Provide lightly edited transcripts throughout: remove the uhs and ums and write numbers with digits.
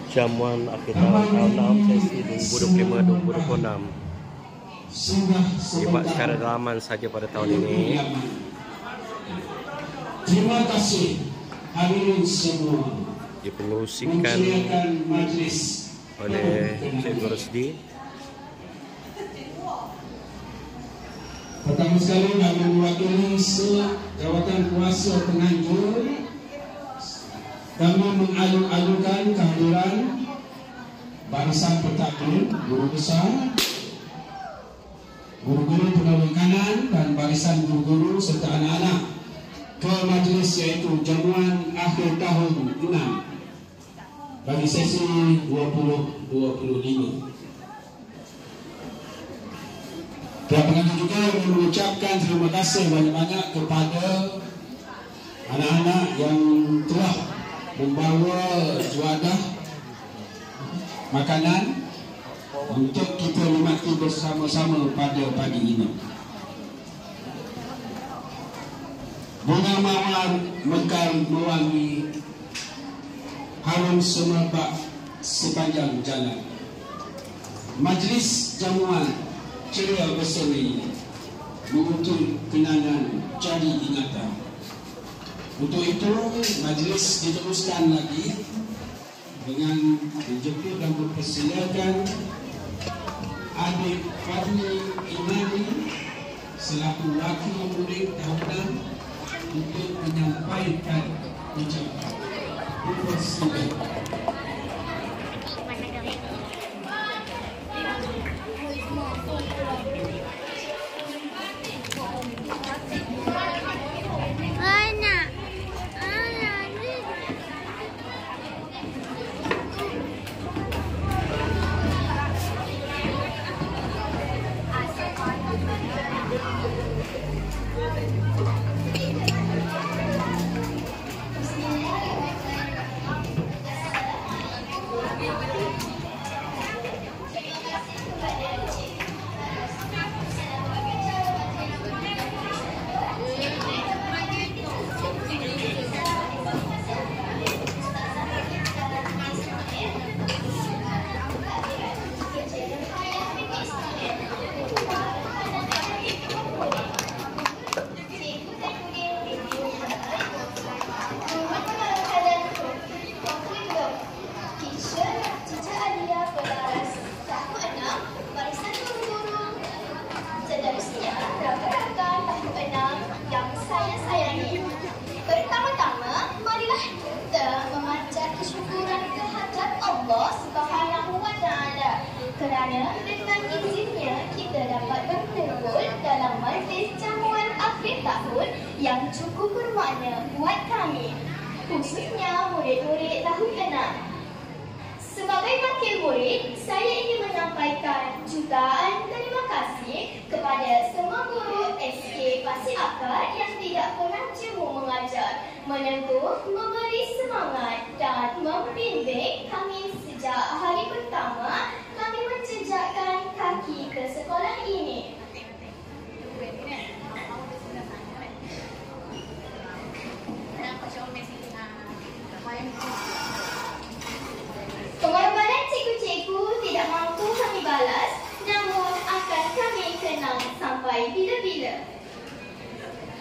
jamuan akhir tahun 6 sesi 2025-2026 dibuat secara dalaman saja pada tahun ini. Terima kasih hadirin semua. Dipengerusikan oleh Cikgu Rosdi. Pertama sekali kami mewakili jawatan kuasa penganjur. Kami mengalun-alunkan kehadiran barisan pentaklim, guru besar, guru-guru penolong kanan dan barisan guru-guru serta anak-anak ke majlis iaitu jamuan akhir tahun 6 bagi sesi 2025. Pihak penganjur juga mengucapkan terima kasih banyak-banyak kepada anak-anak yang telah membawa juadah makanan untuk kita nikmati bersama-sama pada pagi ini. Bunga mawar mekar mewangi, harum semerbak sepanjang jalan. Majlis jamuan ceria berseri, mengutul kenangan jadi ingatan. Untuk itu majlis diteruskan lagi dengan menjemput dan mempersilakan adik Fadli Imani selaku wakil murid tahunan untuk menyampaikan ucapan. Dipersilakan. Kerana dengan izinnya kita dapat berkumpul dalam majlis jamuan akhir tahun yang cukup bermakna buat kami, khususnya murid-murid tahun 6. Sebagai wakil murid, saya ingin menyampaikan jutaan terima kasih kepada semua guru SK Pasir Akar yang tidak pernah jemu mengajar, meneguh, memberi semangat dan membimbing kami sejak hari pertama kami menjejakkan kaki ke sekolah ini. Pengorbanan cikgu-cikgu tidak mampu kami balas, namun akan kami kenang sampai bila-bila.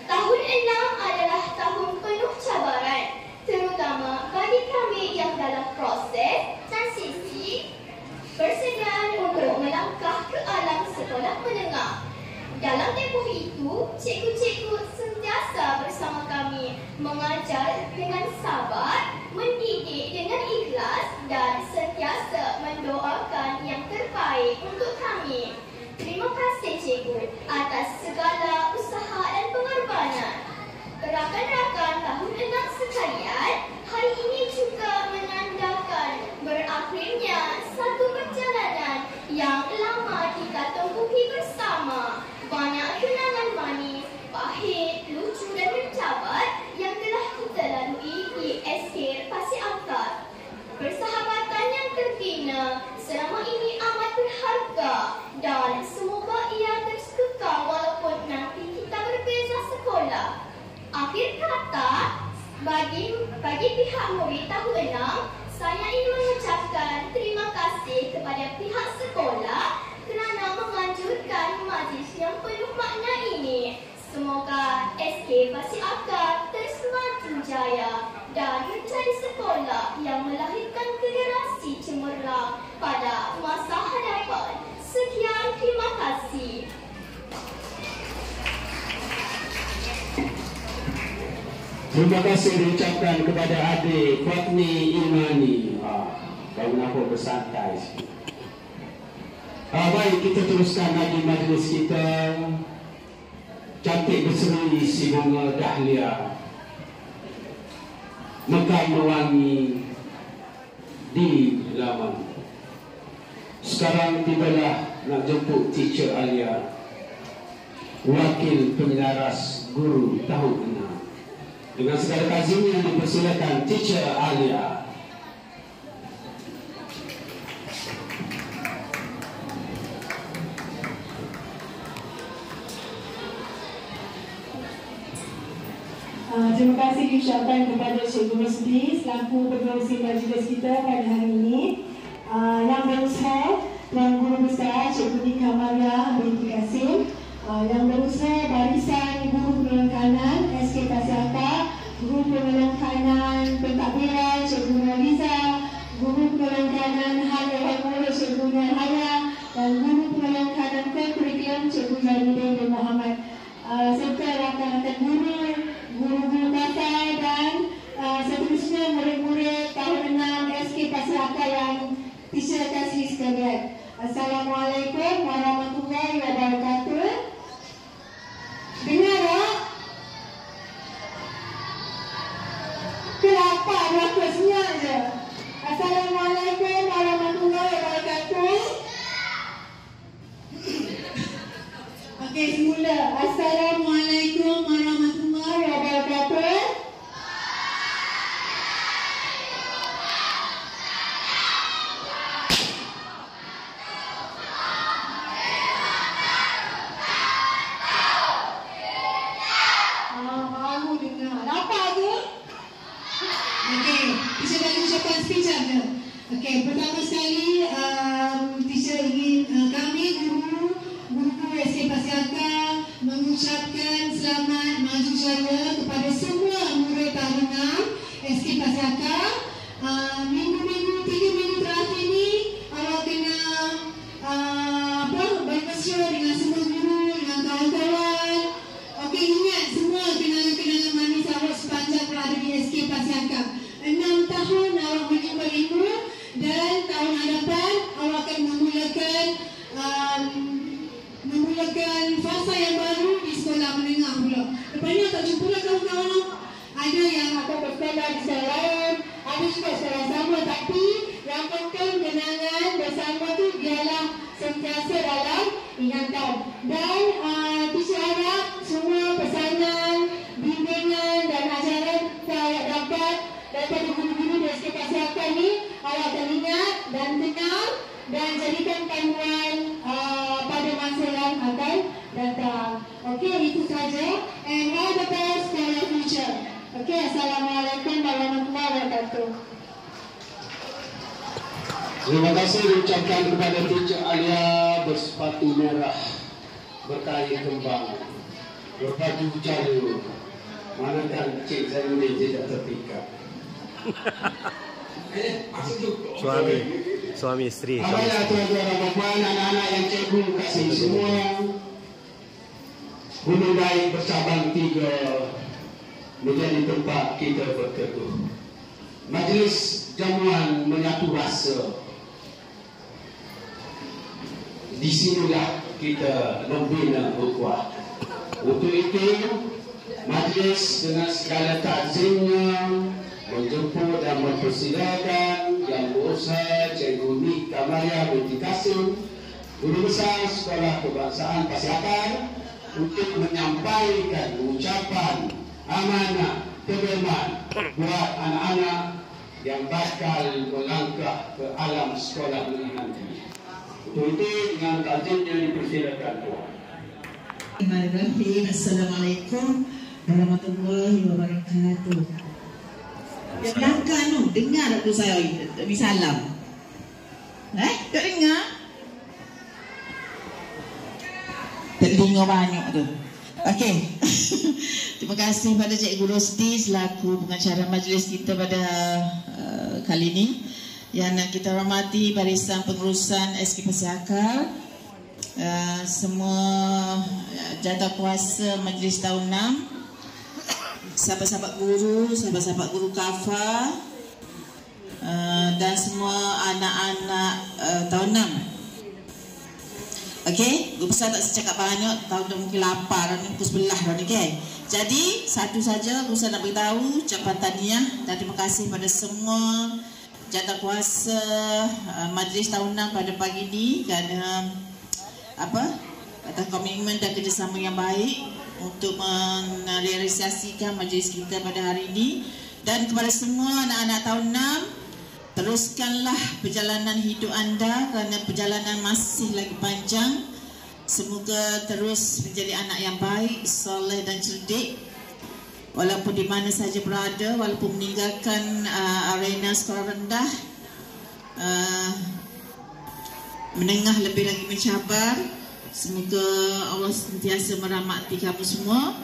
Tahun 6 adalah tahun penuh cabaran, terutama bagi kami yang dalam proses transisi bersedia untuk melangkah ke alam sekolah menengah. Dalam tempoh itu, cikgu-cikgu sentiasa bersama kami, mengajar dengan sabar, mendidik dengan ikhlas dan sentiasa mendoakan yang terbaik untuk kami. Terima kasih cikgu atas segala usaha dan pengorbanan. Rakan-rakan tahun 6 sekalian, hari ini juga menandakan berakhirnya satu perjalanan yang lama kita tempuhi bersama. Banyak kenangan manis, pahit, lucu dan mencabar yang telah kita lalui di SK Pasir Akar. Persahabatan yang terbina selama ini amat berharga dan semoga ia terus kekal walaupun nanti kita berbeza sekolah. Akhir kata, bagi pihak murid tahun 6, saya ingin mengucapkan mengucapkan terima kasih kepada pihak sekolah kerana menganjurkan majlis yang penuh makna ini. Semoga SK Pasir Akar terus maju jaya dan menjadi sekolah yang melahirkan generasi cemerlang pada masa hadapan. Sekian, terima kasih. Terima kasih diucapkan kepada adik Fatni Imani. Kau kenapa bersantai sikit? Baik, kita teruskan lagi majlis kita. Cantik berseri si bunga dahlia, mekar mewangi di laman. Sekarang tibalah nak jemput Teacher Alia, wakil penyelaras guru tahun 6. Dengan segala kazinya dipersilakan Teacher Alia. Terima kasih diucapkan kepada Cikgu Rosdi selaku pengerusi majlis kita pada hari ini. Yang berusaha, Yang Guru Besar Cikgu Nika Maria binti Kasim, yang berusaha barisan Guru Penolong Kanan SK Pasir Akar, Guru Penolong Kanan Pentadbiran Cikgu Nurhaliza, Guru Penolong Kanan Hal Ehwal Murid Cikgu Nurhaya, dan Guru Penolong Kanan Kurikulum Cikgu Zainuddin bin Muhammad, serta rakan-rakan guru, guru-guru kasar dan seterusnya murid-murid tahun 6 SK Pasir Akar yang teacher kasih sekalian. Assalamualaikum warahmatullahi wabarakatuh. Dengar tak? Kenapa berapa senyap je? Assalamualaikum warahmatullahi wabarakatuh. Okey, semula. Assalamualaikum warahmatullahi wabarakatuh. Mahu dengar. Apa tu? Okey, teacher bagi ucapan speech ada. Okey, pertama sekali teacher ingin kami guru SK Pasir Akar mengucapkan selamat maju jaya kepada semua murid tahun 6 SK Pasir Akar. Minggu-minggu, 3 minggu terakhir ni awak kena bermesra dengan semua guru, dengan kawan-kawan. Okey, ingat semua kenangan-kenangan manis awak sepanjang berada di SK Pasir Akar. 6 tahun awak menyimpan ilmu dan tahun hadapan awak akan memulakan fasa yang baru di sekolah menengah pula. Lepas ni tak jumpa lah kawan-kawan. Ada yang akan bersekolah di sekolah lain, ada juga sekolah sama, tapi yang penting kenangan bersama tu biarlah sentiasa dalam ingatan. Dan teacher harap semua pesanan, bimbingan dan ajaran yang awak dapat daripada guru-guru di SK Pasir Akar ni awak akan ingat dan kenal dan jadikan panduan pada masa yang akan datang. Okey, itu saja. And all the best for your future. Okey, Assalamualaikum warahmatullahi wabarakatuh. Terima kasih diucapkan kepada Teacher Alia bersepatu merah, berkain kembang, berbaju jalur. Manakan Cik Zainuddin tidak terpikat. Suami isteri. Baiklah tuan-tuan dan puan, anak-anak yang cikgu kasih semua, gunung baik bercabang 3 menjadi tempat kita berteduh. Majlis jamuan menyatu rasa. Di sinilah kita membina ukhuwah. Untuk itu, majlis dengan segala takzimnya menjemput dan mempersilakan Yang Berusaha Cikgu Nika Maria binti Kasim, Guru Besar Sekolah Kebangsaan Pasir Akar, untuk menyampaikan ucapan amanah terhormat buat anak-anak yang bakal melangkah ke alam sekolah menengah nanti. Untuk itu, dengan takzimnya dipersilakan tuan. Assalamualaikum warahmatullahi wabarakatuh. Yang belakang tu dengar tak tu saya bagi salam. Tak dengar? Telinga banyak tu. Okey. Terima kasih pada Cikgu Rosti selaku pengacara majlis kita pada kali ini. Yang nak kita hormati barisan pengurusan SK Pasiakar, semua jawatankuasa majlis tahun 6, sahabat-sahabat guru KAFA, dan semua anak-anak tahun 6. Okey, guru besar tak cakap banyak, tahun dah mungkin lapar dan pukul sebelah dah, okey. Jadi, satu saja guru besar nak beritahu ucapan tahniah dan terima kasih pada semua jawatankuasa majlis tahun 6 pada pagi ini kerana atas komitmen dan kerjasama yang baik untuk merealisasikan majlis kita pada hari ini. Dan kepada semua anak-anak tahun 6, teruskanlah perjalanan hidup anda kerana perjalanan masih lagi panjang. Semoga terus menjadi anak yang baik, soleh dan cerdik. Walaupun di mana saja berada, walaupun meninggalkan arena sekolah rendah, menengah lebih lagi mencabar. Semoga Allah sentiasa merahmati kamu semua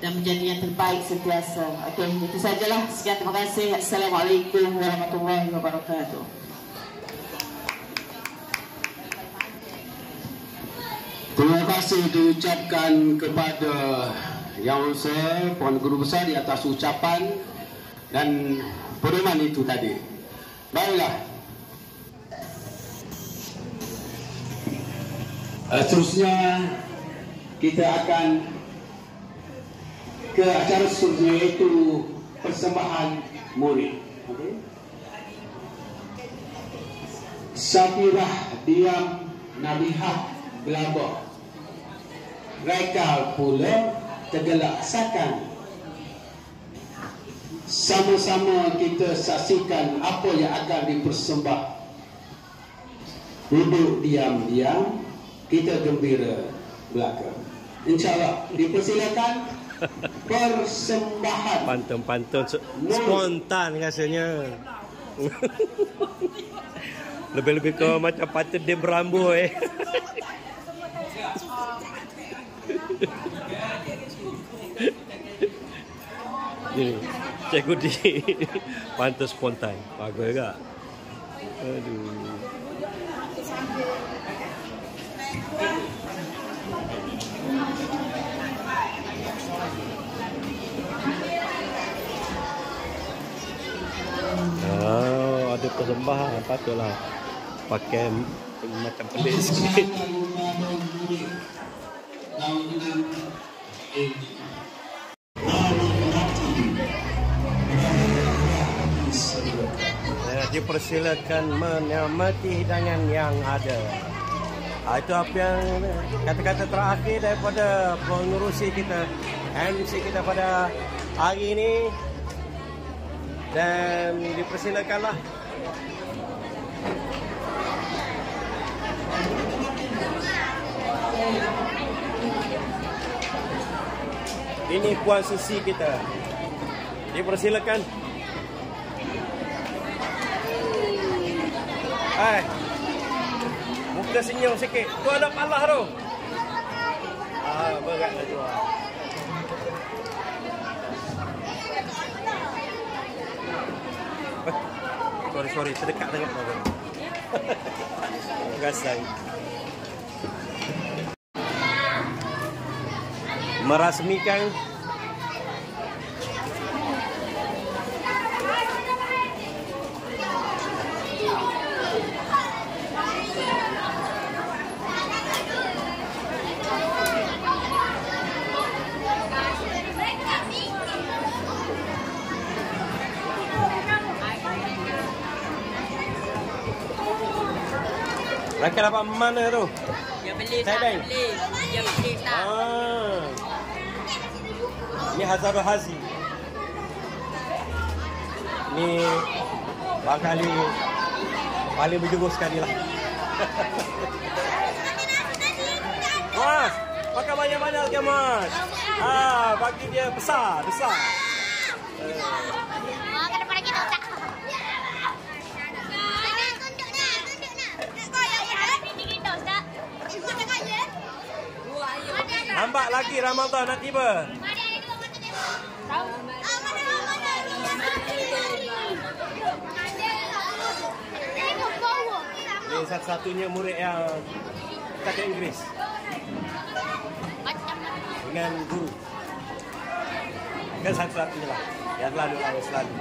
dan menjadi yang terbaik sentiasa. Okey, itu sajalah. Sekian, terima kasih. Assalamualaikum warahmatullahi wabarakatuh. Terima kasih diucapkan kepada Yang Besar, Puan Guru Besar di atas ucapan dan pedoman itu tadi. Baiklah. Seterusnya kita akan ke acara seterusnya, iaitu persembahan murid. Okay. Safirah Diam Nabihah Belabak Raikal pula tergelaksakan. Sama-sama kita saksikan apa yang akan dipersembah. Duduk diam-diam, kita gembira belaka. InsyaAllah dipersilakan persembahan. Pantun-pantun spontan rasanya. Lebih-lebih ke macam pantun dia berambu Ini Cikgu di pantun spontan. Bagus juga. Aduh. Ada persembahan, patutlah pakai macam pelik sikit. Dipersilakan menikmati hidangan yang ada. Itu apa yang kata-kata terakhir daripada pengurusi kita, MC kita pada hari ini. Dan dipersilakanlah. Ini Puan Susi kita. Dipersilakan. Muka senyum sikit. Tu ada palah tu. Berat dah tu. Sorry, terdekat sangat. Gasai. Merasmikan rakan dapat mana tu? Yang beli tak beli. Yang beli tak. Ni Hazarul Hazi. Ni bakali paling berjurus sekali lah. Mas, makan banyak-banyak ke Mas? Bagi dia besar. Makan depan kita tak. lambat lagi Ramadan nak tiba. Ini satu-satunya murid yang cakap Inggeris dengan guru. Kan satu-satunya lah. Yang lalu lah, yang selalu.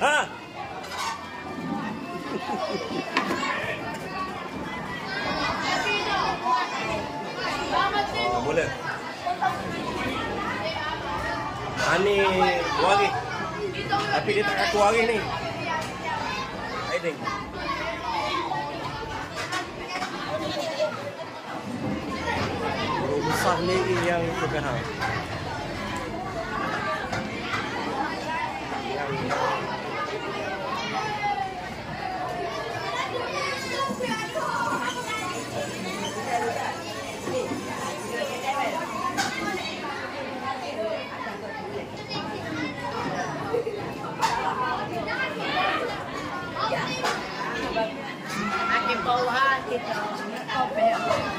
Ha? Oh, mula. Ni waris. Tapi dia tak ngaku waris ni. Aiding. Guru besar sendiri yang itu kan.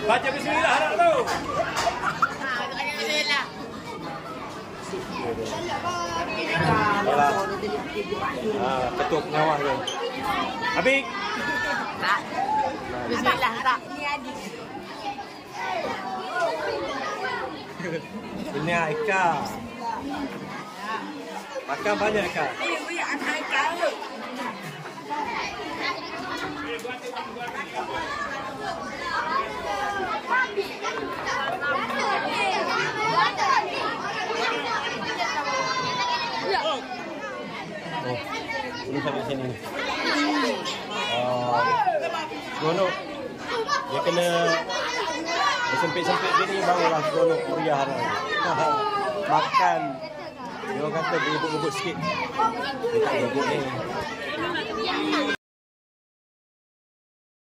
Baca bismillah anak tu. Ketua pengawas tu. Habis. Tak. Bismillah tak. Ni adik. Ini Aika. Makan banyak Aika. Banyak Aika. Oh, ini sampai sini. Seronok. Dia kena sempit-sempit gini barulah seronok meriah dah. Makan. Dia orang kata bubuk-bubuk sikit. Dia tak bubuk ni.